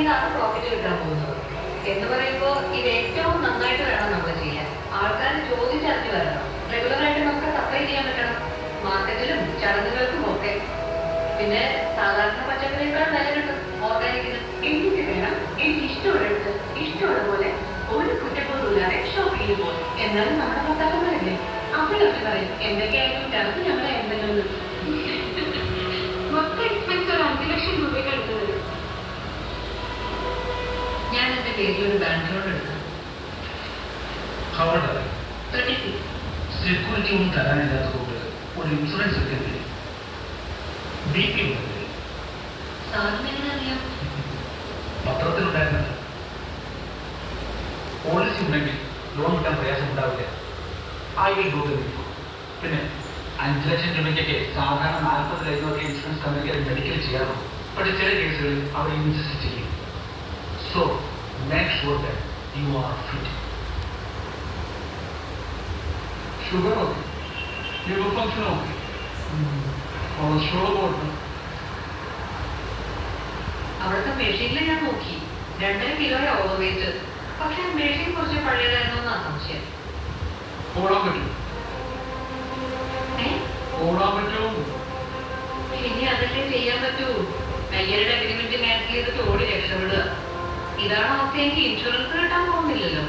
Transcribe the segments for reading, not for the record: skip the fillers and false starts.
ഇതാണ് പ്രോഫിറ്റ് കിട്ടാൻ പോകുന്നത് എന്ന് പറയുമ്പോൾ ഇത് ഏറ്റവും നന്നായിട്ട് വേണം നമ്മൾ ചെയ്യാൻ. ആൾക്കാർ ചോദിച്ചറിഞ്ഞു വരണം. റെഗുലറായിട്ട് നമുക്ക് സപ്ലൈ ചെയ്യാൻ പറ്റണം, മാർക്കറ്റിലും ചടങ്ങുകൾക്കും ഒക്കെ. പിന്നെ സാധാരണ പച്ചക്കറിയേക്കാൾ വില കിട്ടും ഓർഗാനിക്കിന്. എനിക്ക് വേണം, എനിക്ക് ഇഷ്ടമുള്ളത് ഇഷ്ടമുള്ള പോലെ ഒരു കുറ്റബോധമില്ലാതെ ഷോപ്പ് ചെയ്യുമ്പോൾ. എന്നാലും നമ്മുടെ ഭർത്താക്കന്മാരല്ലേ, അവരൊക്കെ പറയും എന്തൊക്കെയായാലും ചിലപ്പോൾ ഞങ്ങളെ എന്തെങ്കിലും മൊത്തം എക്സ്പെൻസ് ഒരു 5 ലക്ഷം രൂപയ്ക്ക് അടുത്ത് വരും. ഞാൻ എന്റെ പേരിൽ ഒരു ബാങ്ക് ലോൺ എടുത്തു. സെക്യൂരിറ്റി ഒന്നും തരാനില്ലാത്തതുകൊണ്ട് ഒരു ഇൻഷുറൻസ് എടുക്കേണ്ടി BP ഉണ്ടല്ലേ? സാറിന് എങ്ങനെ അറിയാം? പത്രത്തിലുണ്ടായിരുന്നത്. പോളിസി ഉണ്ടെങ്കിൽ ലോൺ കിട്ടാൻ പ്രയാസമുണ്ടാവില്ല. I will do the before. പിന്നെ 5 ലക്ഷം രൂപയ്ക്കൊക്കെ സാധാരണ 40 കഴിഞ്ഞൊക്കെ ഇൻഷുറൻസ് കമ്പനിക്ക് മെഡിക്കൽ ചെയ്യാറുള്ളൂ. പക്ഷേ ചില കേസുകളിൽ അവർ ഇൻസിസ്റ്റ് ചെയ്യും. So make sure that you are fit. Sugar okay, liver function okay, cholesterol പോട്ടെ. അവിടുത്തെ മെഷീനിൽ ഞാൻ നോക്കി 2.5 കിലോയുടെ ഓവർ വെയിറ്റ്. പക്ഷെ മെഷീൻ കുറച്ച് പഴയതായിരുന്നു എന്നാ സംശയം. ഓടാൻ പറ്റും, ഓടാൻ പറ്റും. ഇനി അതല്ലേ ചെയ്യാൻ പറ്റൂ. കയ്യരുടെ അഗ്രിമെന്റ് ക്യാൻസൽ ചെയ്തിട്ട് ഓടി രക്ഷപ്പെടുക. ഇതാണ് അവസ്ഥയെങ്കിൽ ഇൻഷുറൻസ് കിട്ടാൻ പോകുന്നില്ലല്ലോ.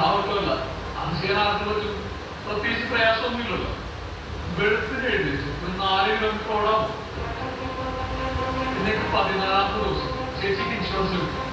ആവട്ടല്ല, അത് ചെയ്യാൻ ആർക്കും പറ്റും. പ്രത്യേകിച്ച് പ്രയാസമൊന്നുമില്ലല്ലോ. വെളുപ്പിന് എഴുന്നേറ്റ് ഒരു 4 കിലോമീറ്റർ ഓടാമോ? പിന്നെ 14ാമത്തെ ദിവസം ചേച്ചിക്ക് ഇൻഷുറൻസ് കിട്ടും.